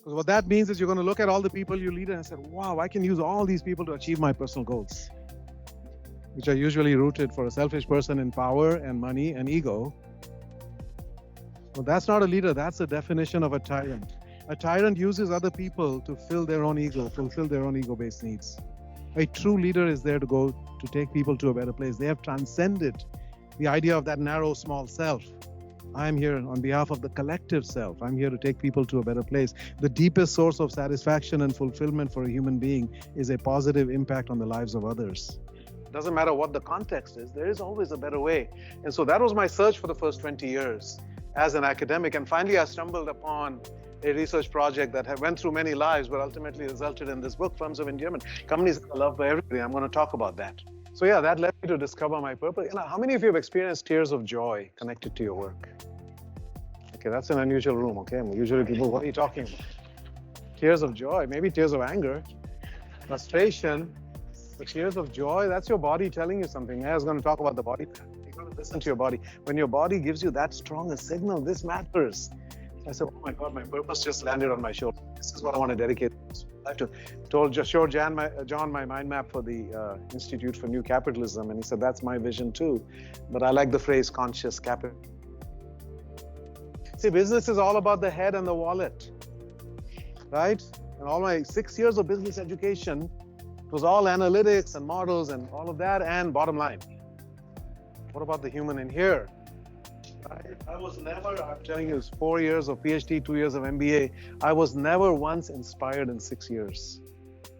Because what that means is you're going to look at all the people you lead and say, wow, I can use all these people to achieve my personal goals, which are usually rooted for a selfish person in power and money and ego. Well, that's not a leader. That's the definition of a tyrant. A tyrant uses other people to fill their own ego, fulfill their own ego-based needs. A true leader is there to take people to a better place. They have transcended the idea of that narrow, small self. I'm here on behalf of the collective self. I'm here to take people to a better place. The deepest source of satisfaction and fulfillment for a human being is a positive impact on the lives of others. It doesn't matter what the context is, there is always a better way. And so that was my search for the first 20 years as an academic. And finally, I stumbled upon a research project that went through many lives, but ultimately resulted in this book, Firms of Endearment, Companies that are loved by everybody. I'm going to talk about that. So yeah, that led me to discover my purpose. How many of you have experienced tears of joy connected to your work? Okay, that's an unusual room, okay? Usually people, what are you talking about? Tears of joy, maybe tears of anger, frustration, but tears of joy, that's your body telling you something. I was going to talk about the body. You've got to listen to your body. When your body gives you that strong a signal, this matters. I said, oh my God, my purpose just landed on my shoulder. This is what I want to dedicate. I have to show John my mind map for the Institute for New Capitalism, and he said, that's my vision too. But I like the phrase conscious capital. See, business is all about the head and the wallet, right? And all my 6 years of business education, it was all analytics and models and all of that, and bottom line. What about the human in here? I was never, I'm telling you, it's 4 years of PhD, 2 years of MBA. I was never once inspired in 6 years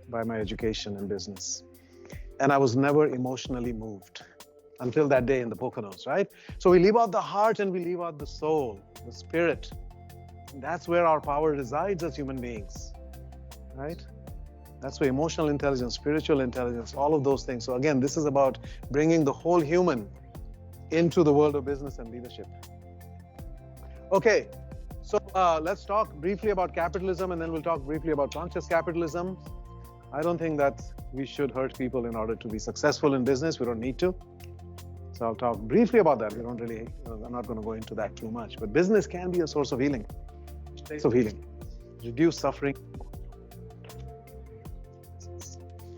by my education in business. And I was never emotionally moved until that day in the Poconos, right? So we leave out the heart and we leave out the soul, the spirit. And that's where our power resides as human beings, right? That's where emotional intelligence, spiritual intelligence, all of those things. So again, this is about bringing the whole human into the world of business and leadership. Okay, so let's talk briefly about capitalism, and then we'll talk briefly about conscious capitalism. I don't think that we should hurt people in order to be successful in business. We don't need to. So I'll talk briefly about that. We don't really, I'm not going to go into that too much. But business can be a source of healing, place of healing, reduce suffering.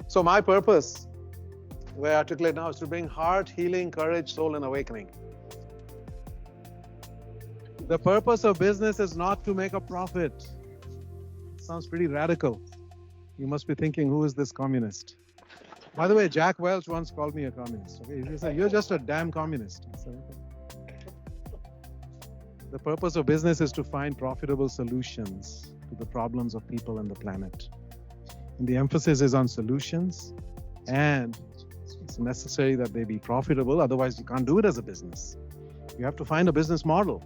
So my purpose, the way I articulate now, is to bring heart, healing, courage, soul, and awakening. The purpose of business is not to make a profit. Sounds pretty radical. You must be thinking, who is this communist? By the way, Jack Welch once called me a communist. Okay, he said, you're just a damn communist. Said, okay. The purpose of business is to find profitable solutions to the problems of people and the planet. And the emphasis is on solutions, and it's necessary that they be profitable. Otherwise, you can't do it as a business. You have to find a business model.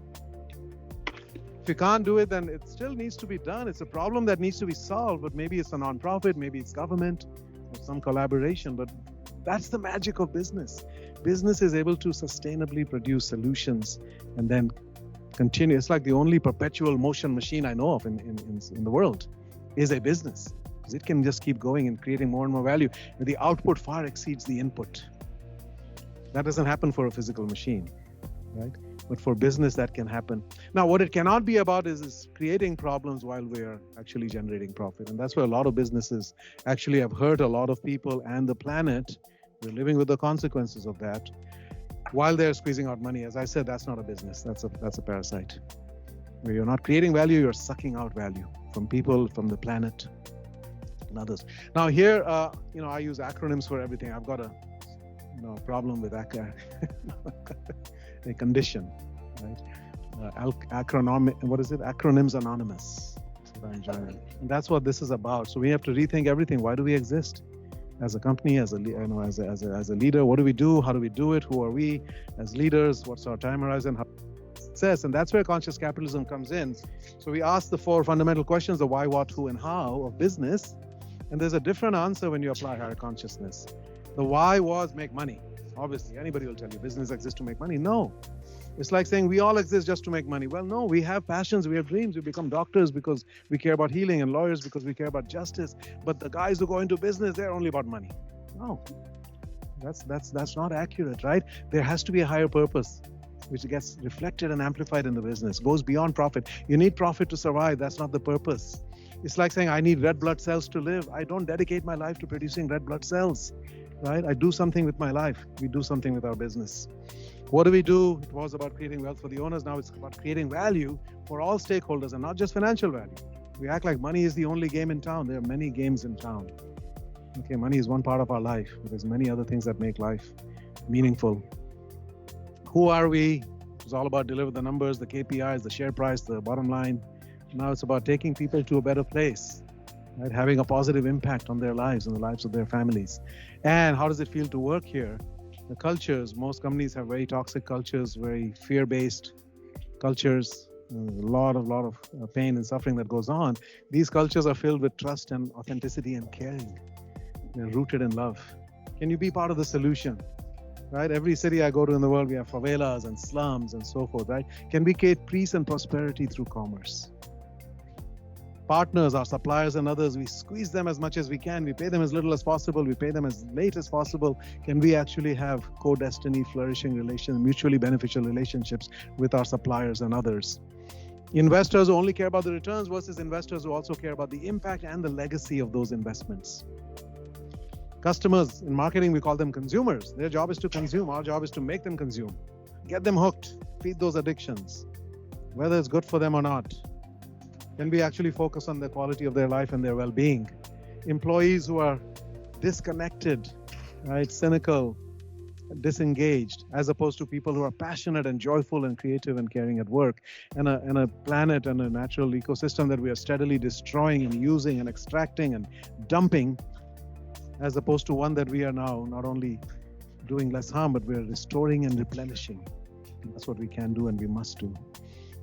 If you can't do it, then it still needs to be done. It's a problem that needs to be solved, but maybe it's a nonprofit, maybe it's government, or some collaboration. But that's the magic of business. Business is able to sustainably produce solutions and then continue. It's like the only perpetual motion machine I know of in the world is a business. Because it can just keep going and creating more and more value. And the output far exceeds the input. That doesn't happen for a physical machine, right? But for business, that can happen. Now, what it cannot be about is creating problems while we're actually generating profit. And that's where a lot of businesses actually have hurt a lot of people and the planet. We're living with the consequences of that while they're squeezing out money. As I said, that's not a business. That's a parasite. Where you're not creating value, you're sucking out value from people, from the planet, and others. Now here, I use acronyms for everything. I've got a problem with a condition, right? Acronyms Anonymous. That's what I enjoy. And that's what this is about. So we have to rethink everything. Why do we exist? As a company, as a leader, what do we do? How do we do it? Who are we as leaders? What's our time horizon? How success? And that's where conscious capitalism comes in. So we ask the four fundamental questions: the why, what, who, and how of business. And there's a different answer when you apply higher consciousness. The why was make money. Obviously, anybody will tell you business exists to make money. No. It's like saying we all exist just to make money. Well, no, we have passions, we have dreams. We become doctors because we care about healing, and lawyers because we care about justice. But the guys who go into business, they're only about money. No, that's not accurate, right? There has to be a higher purpose, which gets reflected and amplified in the business, goes beyond profit. You need profit to survive. That's not the purpose. It's like saying, I need red blood cells to live. I don't dedicate my life to producing red blood cells, right? I do something with my life. We do something with our business. What do we do? It was about creating wealth for the owners. Now it's about creating value for all stakeholders and not just financial value. We act like money is the only game in town. There are many games in town. Okay, money is one part of our life, but there's many other things that make life meaningful. Who are we? It's all about deliver the numbers, the KPIs, the share price, the bottom line. Now it's about taking people to a better place, right? Having a positive impact on their lives and the lives of their families. And how does it feel to work here? The cultures, most companies have very toxic cultures, very fear-based cultures. There's a lot of pain and suffering that goes on. These cultures are filled with trust and authenticity and caring. They're rooted in love. Can you be part of the solution? Right? Every city I go to in the world, we have favelas and slums and so forth, right? Can we create peace and prosperity through commerce? Partners, our suppliers and others, we squeeze them as much as we can. We pay them as little as possible. We pay them as late as possible. Can we actually have co-destiny, flourishing relations, mutually beneficial relationships with our suppliers and others? Investors who only care about the returns versus investors who also care about the impact and the legacy of those investments. Customers, in marketing, we call them consumers. Their job is to consume. Our job is to make them consume. Get them hooked. Feed those addictions, whether it's good for them or not. Can we actually focus on the quality of their life and their well-being? Employees who are disconnected, right, cynical, disengaged, as opposed to people who are passionate and joyful and creative and caring at work, and a planet and a natural ecosystem that we are steadily destroying and using and extracting and dumping, as opposed to one that we are now not only doing less harm, but we're restoring and replenishing. That's what we can do and we must do.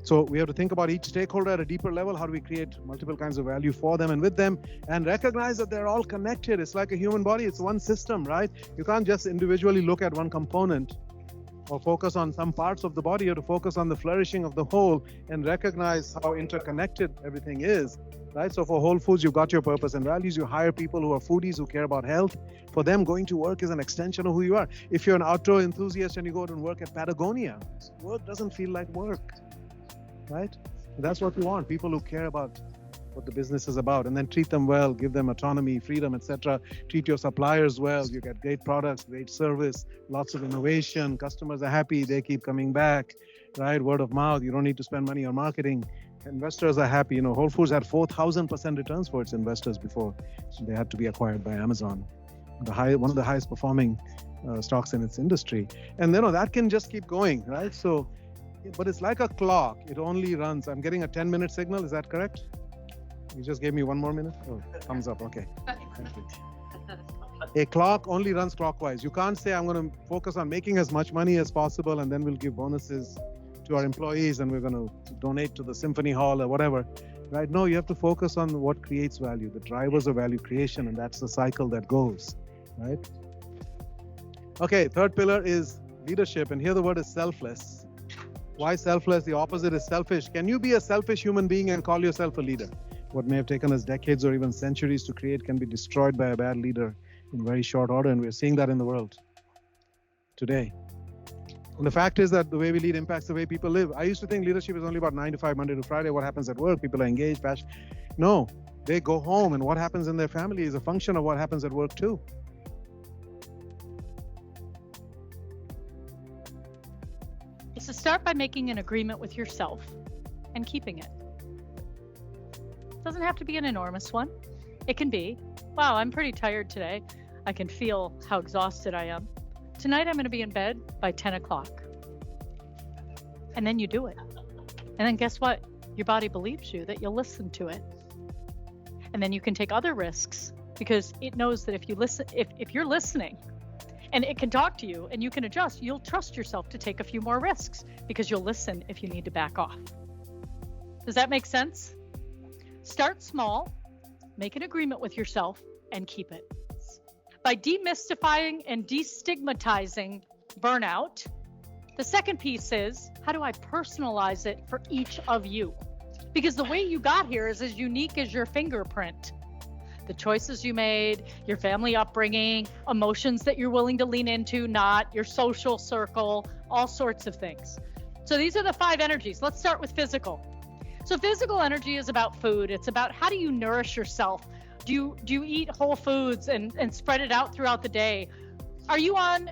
So we have to think about each stakeholder at a deeper level. How do we create multiple kinds of value for them and with them, and recognize that they're all connected? It's like a human body. It's one system, right? You can't just individually look at one component or focus on some parts of the body. You have to focus on the flourishing of the whole and recognize how interconnected everything is, right? So for Whole Foods, you've got your purpose and values. You hire people who are foodies, who care about health. For them, going to work is an extension of who you are. If you're an outdoor enthusiast and you go and work at Patagonia, work doesn't feel like work, right? That's what we want, people who care about what the business is about, and then treat them well, give them autonomy, freedom, etc. Treat your suppliers well. You get great products, great service, lots of innovation. Customers are happy, they keep coming back, right? Word of mouth. You don't need to spend money on marketing. Investors are happy. You know, Whole Foods had 4,000% returns for its investors before they had to be acquired by Amazon, one of the highest performing stocks in its industry. And that can just keep going, right? So, but it's like a clock. It only runs. I'm getting a 10-minute signal. Is that correct? You just gave me one more minute? Oh, thumbs up. Okay. Thank you. A clock only runs clockwise. You can't say, I'm going to focus on making as much money as possible, and then we'll give bonuses to our employees, and we're going to donate to the symphony hall or whatever, right? No, you have to focus on what creates value, the drivers of value creation, and that's the cycle that goes, right? Okay, third pillar is leadership, and here the word is selfless. Why selfless? The opposite is selfish. Can you be a selfish human being and call yourself a leader? What may have taken us decades or even centuries to create can be destroyed by a bad leader in very short order, and we're seeing that in the world today. And the fact is that the way we lead impacts the way people live. I used to think leadership is only about 9 to 5, Monday to Friday. What happens at work? People are engaged, passionate. No, they go home, and what happens in their family is a function of what happens at work too. So start by making an agreement with yourself and keeping it. It doesn't have to be an enormous one. It can be, wow, I'm pretty tired today. I can feel how exhausted I am. Tonight I'm going to be in bed by 10 o'clock. And then you do it. And then guess what? Your body believes you that you'll listen to it. And then you can take other risks because it knows that if you listen, if you're listening, and it can talk to you and you can adjust, you'll trust yourself to take a few more risks because you'll listen if you need to back off. Does that make sense? Start small, make an agreement with yourself, and keep it. By demystifying and destigmatizing burnout, the second piece is, how do I personalize it for each of you? Because the way you got here is as unique as your fingerprint. The choices you made, your family upbringing, emotions that you're willing to lean into, not your social circle, all sorts of things. So these are the 5 energies. Let's start with physical. So physical energy is about food. It's about how do you nourish yourself? Do you eat whole foods and spread it out throughout the day? Are you on,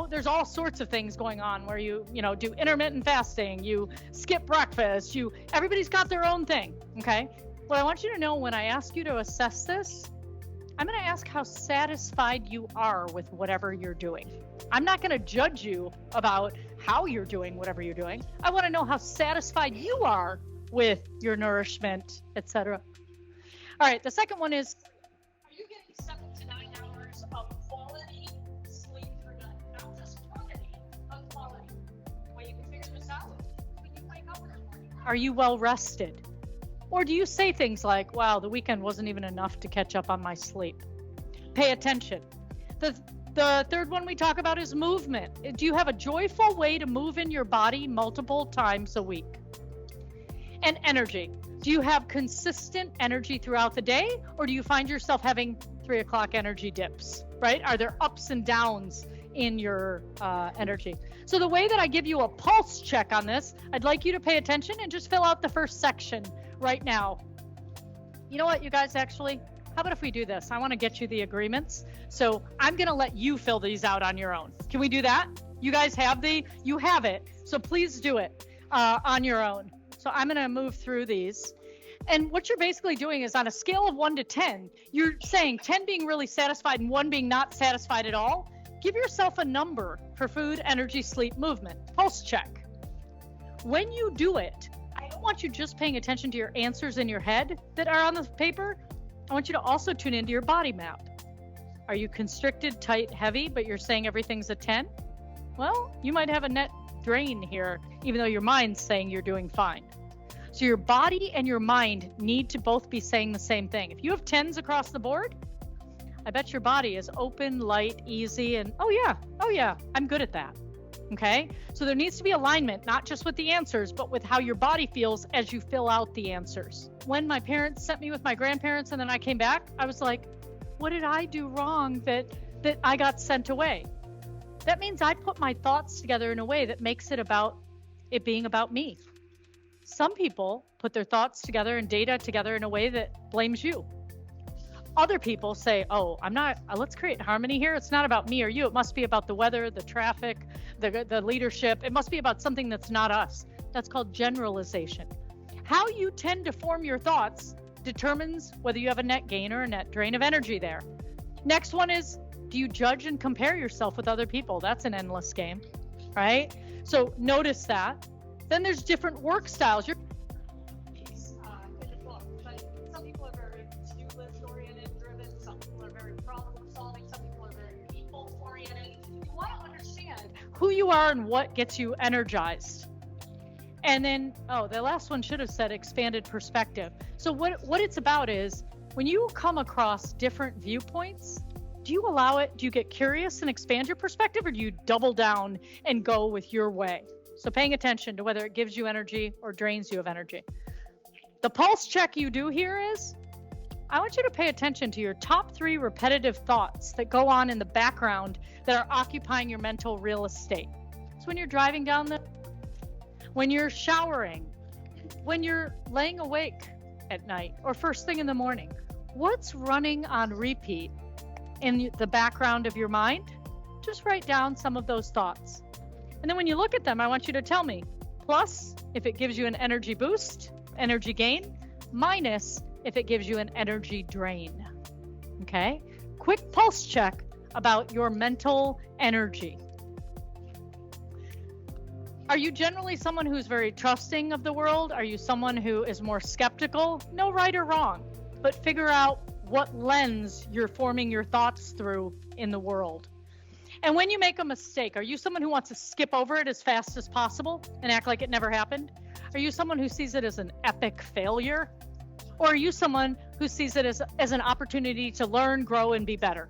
there's all sorts of things going on where you do intermittent fasting, you skip breakfast, everybody's got their own thing, okay? What I want you to know when I ask you to assess this, I'm going to ask how satisfied you are with whatever you're doing. I'm not going to judge you about how you're doing whatever you're doing. I want to know how satisfied you are with your nourishment, etc. All right, the second one is, are you getting 7 to 9 hours of quality sleep per night? Not just quantity, but quality. Well, you can figure this out when you wake up in the morning. Are you well rested? Or do you say things like, wow, the weekend wasn't even enough to catch up on my sleep? Pay attention. The third one we talk about is movement. Do you have a joyful way to move in your body multiple times a week? And energy. Do you have consistent energy throughout the day, or do you find yourself having 3 o'clock energy dips, right? Are there ups and downs in your energy? So the way that I give you a pulse check on this, I'd like you to pay attention and just fill out the first section right now. You know what, you guys, actually, how about if we do this? I want to get you the agreements. So I'm going to let you fill these out on your own. Can we do that? You guys you have it. So please do it on your own. So I'm going to move through these. And what you're basically doing is on a scale of 1 to 10, you're saying 10 being really satisfied and 1 being not satisfied at all. Give yourself a number for food, energy, sleep, movement. Pulse check. When you do it, I don't want you just paying attention to your answers in your head that are on the paper. I want you to also tune into your body map. Are you constricted, tight, heavy, but you're saying everything's a 10? Well, you might have a net drain here, even though your mind's saying you're doing fine. So your body and your mind need to both be saying the same thing. If you have 10s across the board, I bet your body is open, light, easy, and oh yeah, I'm good at that. Okay? So there needs to be alignment, not just with the answers, but with how your body feels as you fill out the answers. When my parents sent me with my grandparents and then I came back, I was like, what did I do wrong that I got sent away? That means I put my thoughts together in a way that makes it being about me. Some people put their thoughts together and data together in a way that blames you. Other people say, let's create harmony here. It's not about me or you. It must be about the weather, the traffic, the leadership. It must be about something that's not us. That's called generalization. How you tend to form your thoughts determines whether you have a net gain or a net drain of energy there. Next one is, do you judge and compare yourself with other people? That's an endless game, right? So notice that. Then there's different work styles. In the book, but some people are very to-do list oriented, driven. Some people are very problem solving. Some people are very people oriented. You want to understand who you are and what gets you energized. And then, the last one should have said expanded perspective. So what it's about is when you come across different viewpoints, do you allow it? Do you get curious and expand your perspective, or do you double down and go with your way? So paying attention to whether it gives you energy or drains you of energy. The pulse check you do here is, I want you to pay attention to your top 3 repetitive thoughts that go on in the background that are occupying your mental real estate. So when you're driving when you're showering, when you're laying awake at night or first thing in the morning, what's running on repeat in the background of your mind? Just write down some of those thoughts. And then when you look at them, I want you to tell me, plus if it gives you an energy boost, energy gain, minus if it gives you an energy drain. Okay? Quick pulse check about your mental energy. Are you generally someone who's very trusting of the world? Are you someone who is more skeptical? No right or wrong, but figure out what lens you're forming your thoughts through in the world. And when you make a mistake, are you someone who wants to skip over it as fast as possible and act like it never happened? Are you someone who sees it as an epic failure? Or are you someone who sees it as an opportunity to learn, grow, and be better?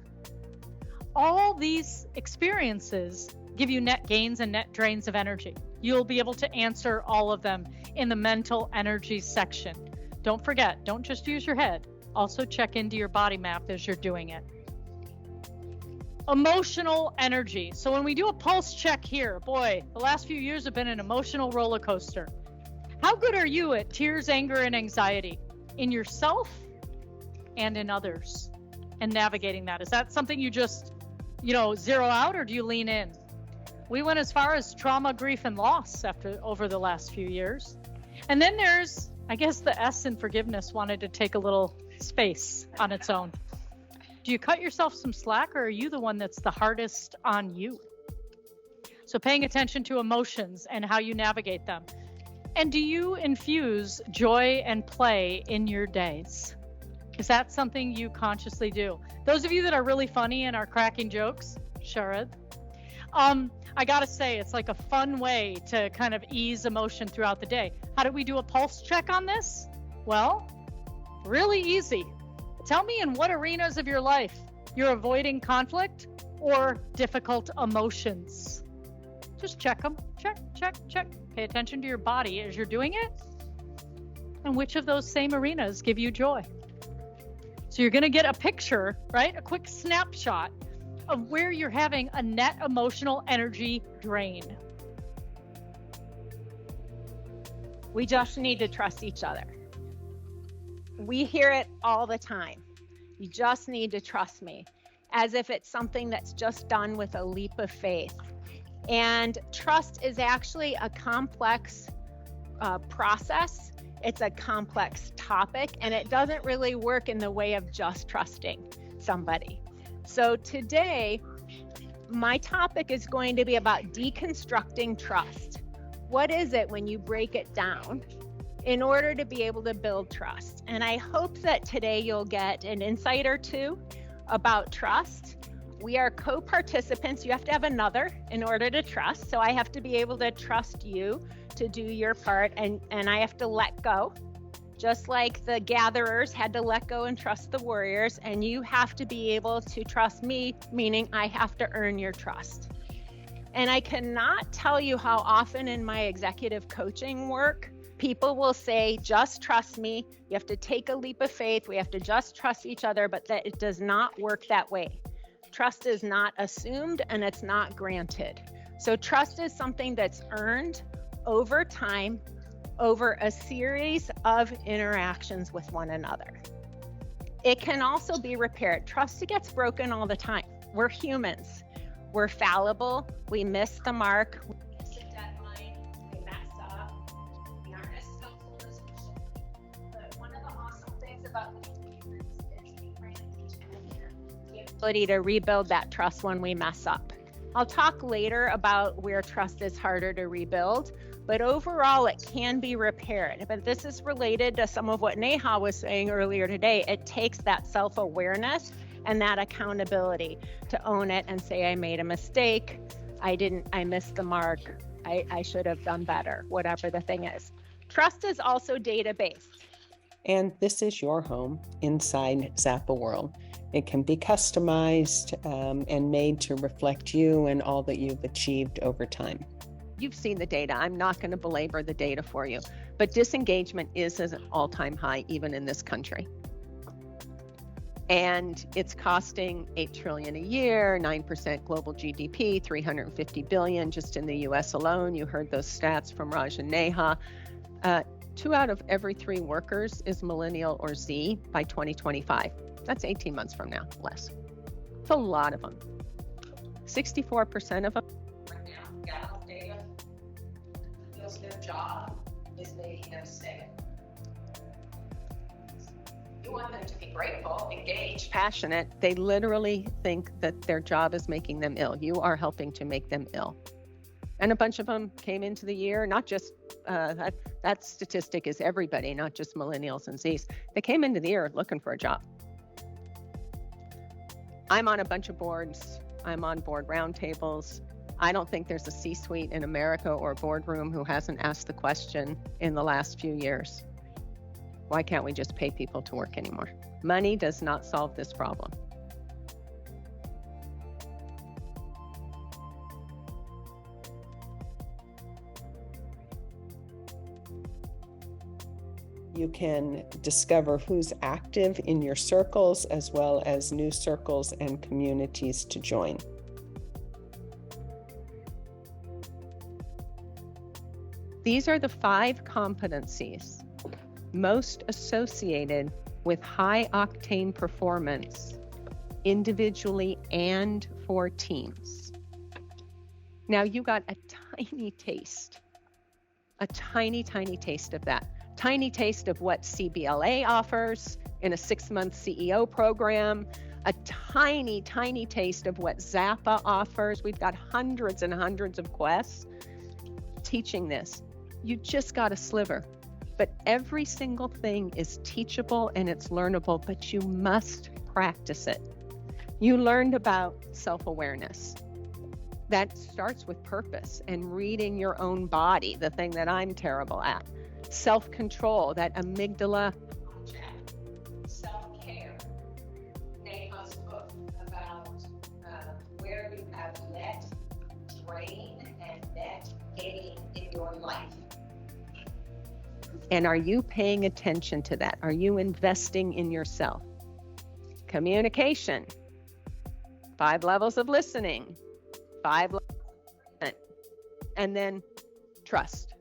All these experiences give you net gains and net drains of energy. You'll be able to answer all of them in the mental energy section. Don't forget, don't just use your head. Also check into your body map as you're doing it. Emotional energy. So when we do a pulse check here, boy, the last few years have been an emotional roller coaster. How good are you at tears, anger, and anxiety in yourself and in others, and navigating that? Is that something you just, zero out, or do you lean in? We went as far as trauma, grief, and loss over the last few years. And then there's, I guess, the S in forgiveness wanted to take a little space on its own. Do you cut yourself some slack, or are you the one that's the hardest on you? So paying attention to emotions and how you navigate them. And do you infuse joy and play in your days? Is that something you consciously do? Those of you that are really funny and are cracking jokes, Sharad, I gotta say, it's like a fun way to kind of ease emotion throughout the day. How do we do a pulse check on this? Well, really easy. Tell me in what arenas of your life you're avoiding conflict or difficult emotions. Just check them. Check. Pay attention to your body as you're doing it. And which of those same arenas give you joy? So you're going to get a picture, right? A quick snapshot of where you're having a net emotional energy drain. We just need to trust each other. We hear it all the time. You just need to trust me, as if it's something that's just done with a leap of faith. And trust is actually a complex process. It's a complex topic, and it doesn't really work in the way of just trusting somebody. So today, my topic is going to be about deconstructing trust. What is it when you break it down in order to be able to build trust? And I hope that today you'll get an insight or two about trust. We are co-participants. You have to have another in order to trust. So I have to be able to trust you to do your part, and I have to let go. Just like the gatherers had to let go and trust the warriors, and you have to be able to trust me, meaning I have to earn your trust. And I cannot tell you how often in my executive coaching work, people will say, just trust me. You have to take a leap of faith. We have to just trust each other, but that it does not work that way. Trust is not assumed and it's not granted. So trust is something that's earned over time, over a series of interactions with one another. It can also be repaired. Trust gets broken all the time. We're humans. We're fallible. We miss the mark. We miss a deadline. We mess up. We aren't as skillful as we should. But one of the awesome things about being humans is we bring the ability to rebuild that trust when we mess up. I'll talk later about where trust is harder to rebuild, but overall it can be repaired. But this is related to some of what Neha was saying earlier today. It takes that self-awareness and that accountability to own it and say, I made a mistake. I missed the mark. I should have done better, whatever the thing is. Trust is also data-based. And this is your home inside Xapa World. It can be customized and made to reflect you and all that you've achieved over time. You've seen the data. I'm not going to belabor the data for you, but disengagement is at an all-time high, even in this country. And it's costing $8 trillion a year, 9% global GDP, $350 billion just in the US alone. You heard those stats from Raj and Neha. 2 out of every 3 workers is millennial or Z by 2025. That's 18 months from now, less. It's a lot of them. 64% of them right now got health data. Feels their job is making them sick. You want them to be grateful, engaged, passionate. They literally think that their job is making them ill. You are helping to make them ill. And a bunch of them came into the year, not just, that statistic is everybody, not just millennials and Zs. They came into the year looking for a job. I'm on a bunch of boards. I'm on board roundtables. I don't think there's a C-suite in America or a boardroom who hasn't asked the question in the last few years. Why can't we just pay people to work anymore? Money does not solve this problem. You can discover who's active in your circles as well as new circles and communities to join. These are the 5 competencies most associated with high octane performance individually and for teams. Now you got a tiny taste of that. Tiny taste of what CBLA offers in a 6-month CEO program, a tiny taste of what Xapa offers. We've got hundreds and hundreds of quests teaching this. You just got a sliver. But every single thing is teachable and it's learnable, but you must practice it. You learned about self-awareness. That starts with purpose and reading your own body, the thing that I'm terrible at. Self-control, that amygdala. Self-care. Neha's book about where you have net drain and net gain in your life. And are you paying attention to that? Are you investing in yourself? Communication. 5 levels of listening. 5 levels. And then trust.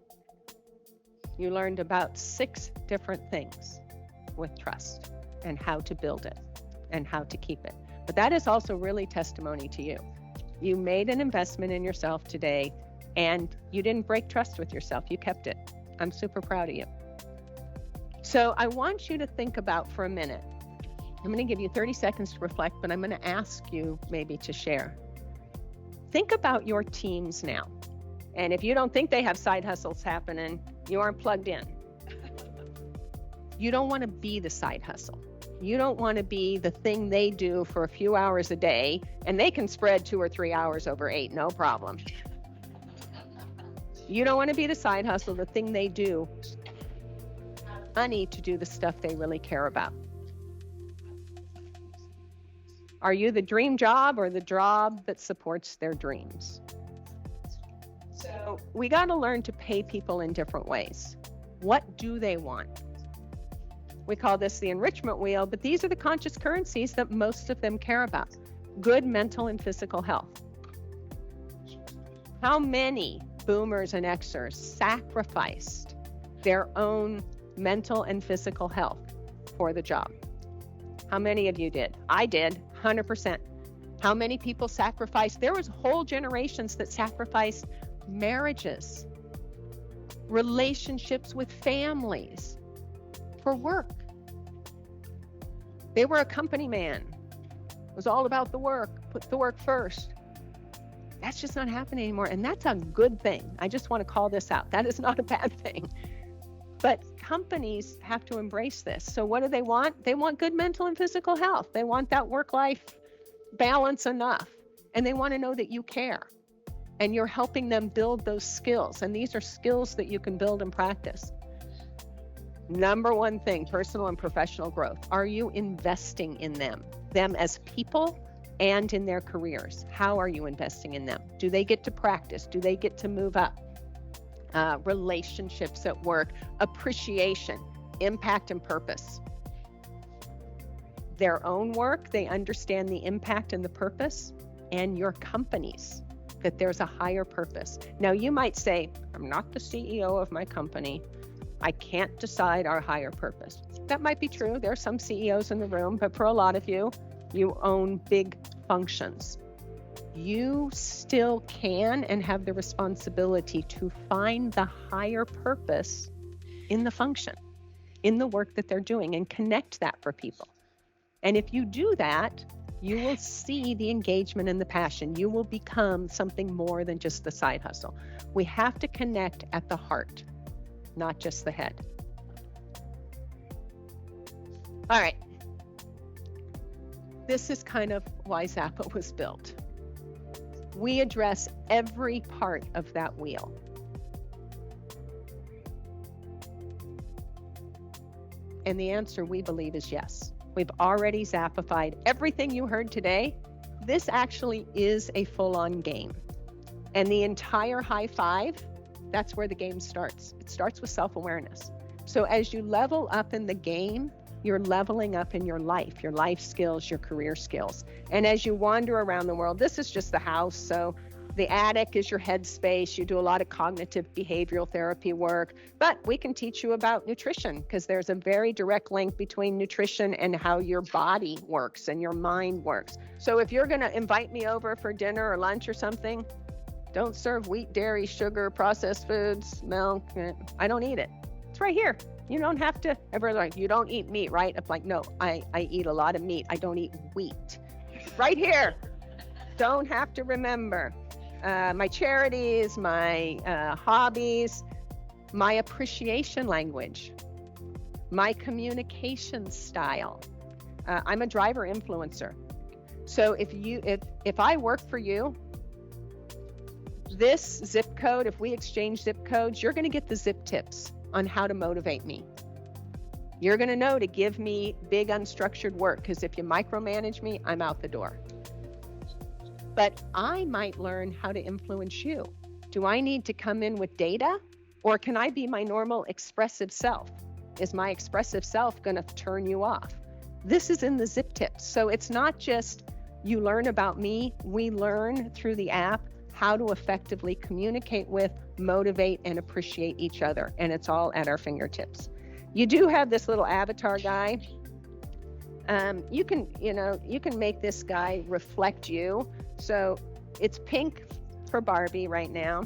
You learned about 6 different things with trust and how to build it and how to keep it. But that is also really testimony to you. You made an investment in yourself today and you didn't break trust with yourself. You kept it. I'm super proud of you. So I want you to think about for a minute. I'm going to give you 30 seconds to reflect, but I'm going to ask you maybe to share. Think about your teams now. And if you don't think they have side hustles happening, you aren't plugged in. You don't want to be the side hustle. You don't want to be the thing they do for a few hours a day, and they can spread 2 or 3 hours over 8, no problem. You don't want to be the side hustle, the thing they do, money to do the stuff they really care about. Are you the dream job or the job that supports their dreams? So we got to learn to pay people in different ways. What do they want? We call this the enrichment wheel, but these are the conscious currencies that most of them care about. Good mental and physical health. How many boomers and Xers sacrificed their own mental and physical health for the job? How many of you did? I did, 100%. How many people sacrificed? There was whole generations that sacrificed marriages, relationships with families for work. They were a company man. It was all about the work, put the work first. That's just not happening anymore, and that's a good thing. I just want to call this out. That is not a bad thing. But companies have to embrace this. So what do they want? They want good mental and physical health. They want that work-life balance enough, and they want to know that you care, and you're helping them build those skills, and these are skills that you can build and practice. Number one thing, personal and professional growth. Are you investing in them as people and in their careers? How are you investing in them? Do they get to practice? Do they get to move up? Relationships at work, appreciation, impact and purpose. Their own work, they understand the impact and the purpose, and your companies, that there's a higher purpose. Now you might say, I'm not the CEO of my company. I can't decide our higher purpose. That might be true. There are some CEOs in the room, but for a lot of you, you own big functions. You still can and have the responsibility to find the higher purpose in the function, in the work that they're doing, and connect that for people. And if you do that, you will see the engagement and the passion. You will become something more than just the side hustle. We have to connect at the heart, not just the head. All right. This is kind of why Xapa was built. We address every part of that wheel. And the answer, we believe, is yes. We've already Xapified everything you heard today. This actually is a full-on game. And the entire high 5, that's where the game starts. It starts with self-awareness. So as you level up in the game, you're leveling up in your life skills, your career skills. And as you wander around the world, this is just the house. So The attic is your headspace. You do a lot of cognitive behavioral therapy work, but we can teach you about nutrition because there's a very direct link between nutrition and how your body works and your mind works. So if you're going to invite me over for dinner or lunch or something, don't serve wheat, dairy, sugar, processed foods, milk. I don't eat it. It's right here. You don't have to ever like, you don't eat meat, right? I'm like, no, I eat a lot of meat. I don't eat wheat. Right here. Don't have to remember. My charities, my hobbies, my appreciation language, my communication style. I'm a driver influencer. So if I work for you, this zip code, if we exchange zip codes, you're going to get the zip tips on how to motivate me. You're going to know to give me big unstructured work, because if you micromanage me, I'm out the door. But I might learn how to influence you. Do I need to come in with data, or can I be my normal expressive self? Is my expressive self going to turn you off? This is in the zip tips. So it's not just you learn about me, we learn through the app how to effectively communicate with, motivate, and appreciate each other. And it's all at our fingertips. You do have this little avatar guy. You can make this guy reflect you. So it's pink for Barbie right now.